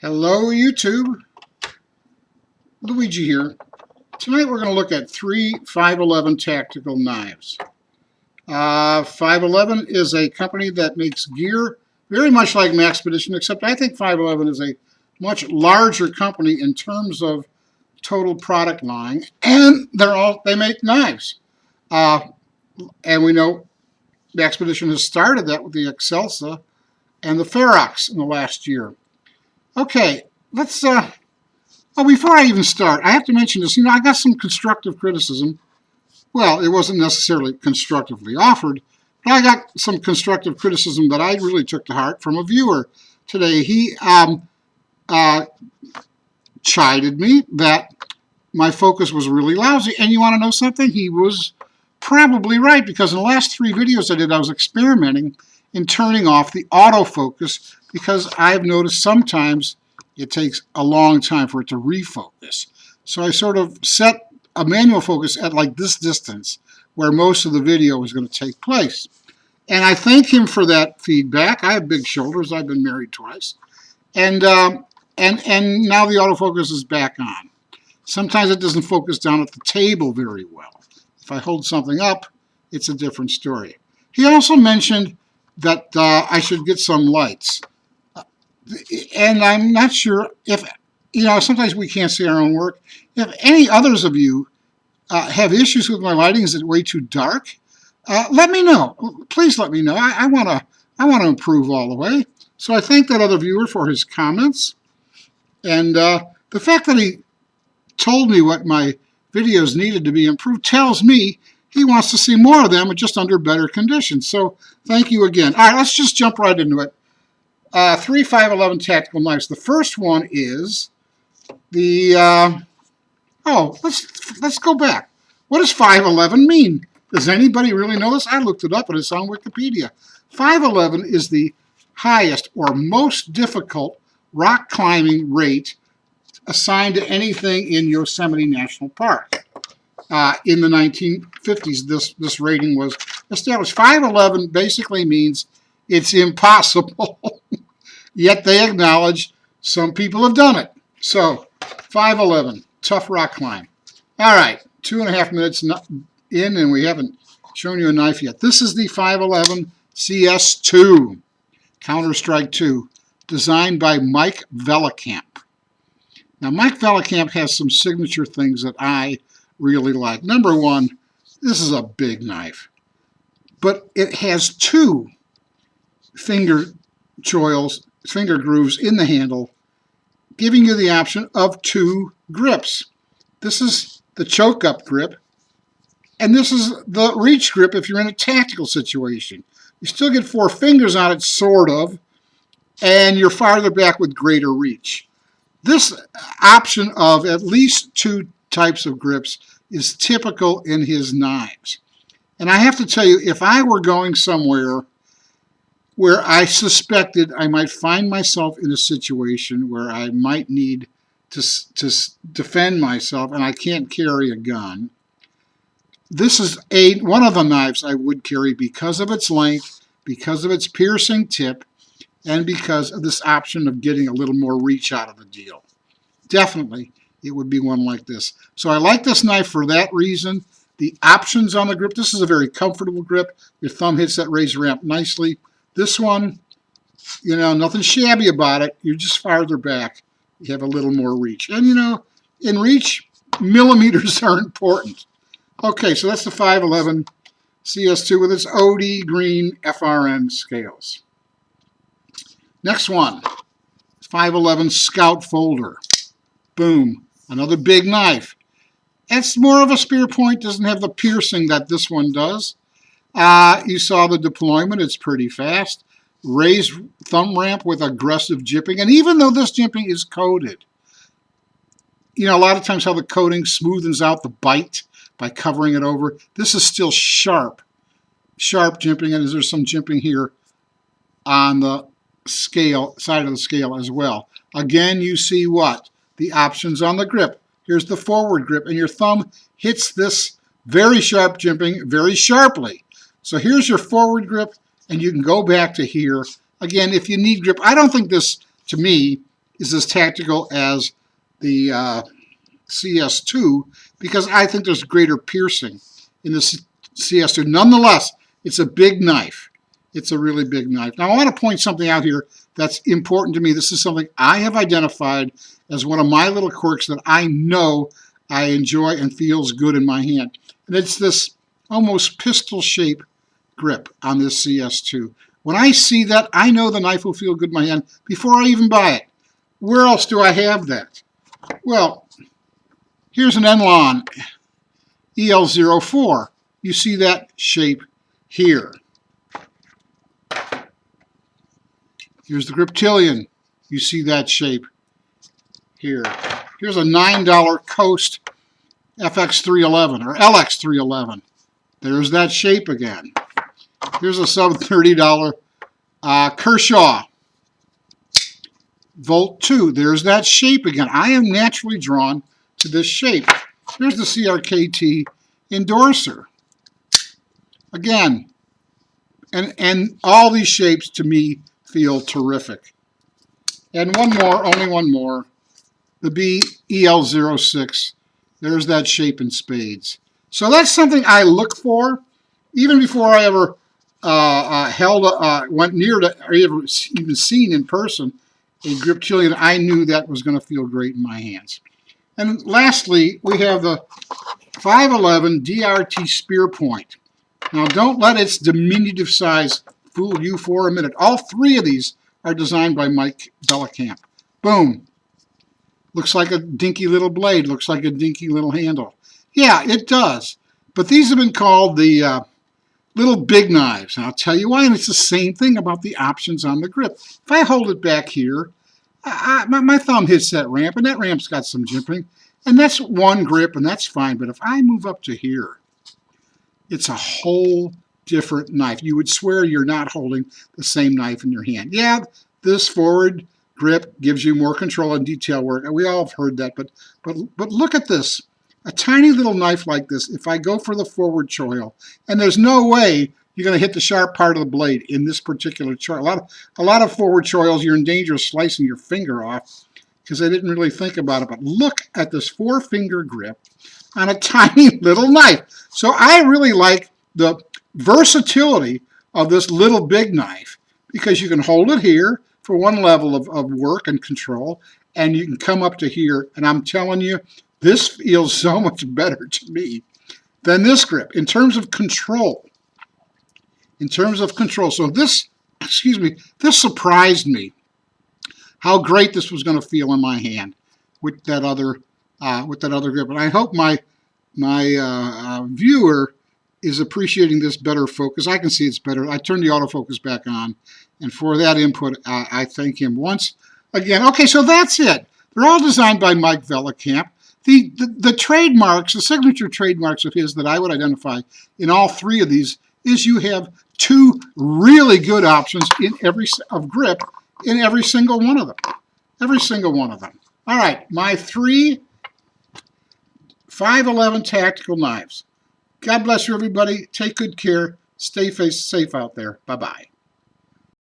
Hello YouTube, Luigi here. Tonight we're going to look at three 511 tactical knives. 511 is a company that makes gear very much like Maxpedition, except I think 511 is a much larger company in terms of total product line, and they make knives. And we know Maxpedition has started that with the Excelsa and the Ferox in the last year. Okay, let's, before I even start, I have to mention this. I got some constructive criticism. Well, it wasn't necessarily constructively offered, but I got some constructive criticism that I really took to heart from a viewer today. He chided me that my focus was really lousy, and you want to know something? He was probably right, because in the last three videos I did, I was experimenting in turning off the autofocus, because I've noticed sometimes it takes a long time for it to refocus. So I sort of set a manual focus at like this distance where most of the video is going to take place. And I thank him for that feedback. I have big shoulders. I've been married twice. And now the autofocus is back on. Sometimes it doesn't focus down at the table very well. If I hold something up, it's a different story. He also mentioned that I should get some lights. And I'm not sure if, sometimes we can't see our own work. If any others of you have issues with my lighting, is it way too dark? Let me know. Please let me know. I want to improve all the way. So I thank that other viewer for his comments. And the fact that he told me what my videos needed to be improved tells me he wants to see more of them, but just under better conditions. So thank you again. All right, let's just jump right into it. Three 511 tactical knives. The first one is the, let's go back. What does 511 mean? Does anybody really know this? I looked it up and it's on Wikipedia. 511 is the highest or most difficult rock climbing rate assigned to anything in Yosemite National Park. In the 1950s, this rating was established. 511 basically means it's impossible, yet they acknowledge some people have done it. So, 511, tough rock climb. All right, 2.5 minutes in, and we haven't shown you a knife yet. This is the 511 CS2, Counter-Strike 2, designed by Mike Vellekamp. Now, Mike Vellekamp has some signature things that I really like. Number one, this is a big knife, but it has two finger grooves in the handle, giving you the option of two grips. This is the choke-up grip, and this is the reach grip if you're in a tactical situation. You still get four fingers on it, sort of, and you're farther back with greater reach. This option of at least two types of grips is typical in his knives. And I have to tell you, if I were going somewhere where I suspected I might find myself in a situation where I might need to defend myself and I can't carry a gun, this is one of the knives I would carry because of its length, because of its piercing tip, and because of this option of getting a little more reach out of the deal. Definitely, it would be one like this. So I like this knife for that reason. The options on the grip, this is a very comfortable grip. Your thumb hits that razor ramp nicely. This one, nothing shabby about it. You're just farther back. You have a little more reach. And, in reach, millimeters are important. Okay, so that's the 511 CS2 with its OD green FRN scales. Next one, 511 Scout Folder. Boom, another big knife. It's more of a Spearpoint, doesn't have the piercing that this one does. You saw the deployment, it's pretty fast. Raised thumb ramp with aggressive jipping, and even though this jipping is coated, a lot of times how the coating smoothens out the bite by covering it over, this is still sharp jimping, and there's some jimping here on the side of the scale as well. Again, you see what? The options on the grip. Here's the forward grip, and your thumb hits this very sharp jimping very sharply. So here's your forward grip, and you can go back to here. Again, if you need grip, I don't think this, to me, is as tactical as the CS2 because I think there's greater piercing in the CS2. Nonetheless, it's a big knife. It's a really big knife. Now, I want to point something out here that's important to me. This is something I have identified as one of my little quirks that I know I enjoy and feels good in my hand. And it's this almost pistol-shaped grip on this CS2. When I see that, I know the knife will feel good in my hand before I even buy it. Where else do I have that? Well, here's an Enlon EL04. You see that shape here. Here's the Griptilian. You see that shape here. Here's a $9 Coast FX311 or LX311. There's that shape again. Here's a sub $30 Kershaw Volt 2. There's that shape again. I am naturally drawn to this shape. Here's the CRKT Endorser. Again, and all these shapes to me feel terrific. And one more, only one more, the BEL06. There's that shape in spades. So that's something I look for, even before I ever went near to, or even seen in person a Griptilian. I knew that was going to feel great in my hands. And lastly, we have the 511 DRT Spearpoint. Now, don't let its diminutive size fool you for a minute. All three of these are designed by Mike Vellekamp. Boom. Looks like a dinky little blade. Looks like a dinky little handle. Yeah, it does. But these have been called the little big knives. And I'll tell you why. And it's the same thing about the options on the grip. If I hold it back here, my thumb hits that ramp, and that ramp's got some jimping. And that's one grip, and that's fine. But if I move up to here, it's a whole different knife. You would swear you're not holding the same knife in your hand. Yeah, this forward grip gives you more control and detail work. We all have heard that, but look at this. A tiny little knife like this, if I go for the forward choil, and there's no way you're going to hit the sharp part of the blade in this particular choil. A lot of forward choils, you're in danger of slicing your finger off because I didn't really think about it. But look at this 4-finger grip on a tiny little knife. So I really like the versatility of this little big knife because you can hold it here for one level of work and control, and you can come up to here, and I'm telling you, this feels so much better to me than this grip in terms of control. In terms of control. So this, this surprised me how great this was going to feel in my hand with that other grip. And I hope my viewer is appreciating this better focus. I can see it's better. I turned the autofocus back on, and for that input, I thank him once again. Okay, so that's it. They're all designed by Mike Vellekamp. The trademarks, the signature trademarks of his that I would identify in all three of these is you have two really good options in of grip in every single one of them. Every single one of them. All right, my 3 511 tactical knives. God bless you, everybody. Take good care. Stay safe out there. Bye-bye.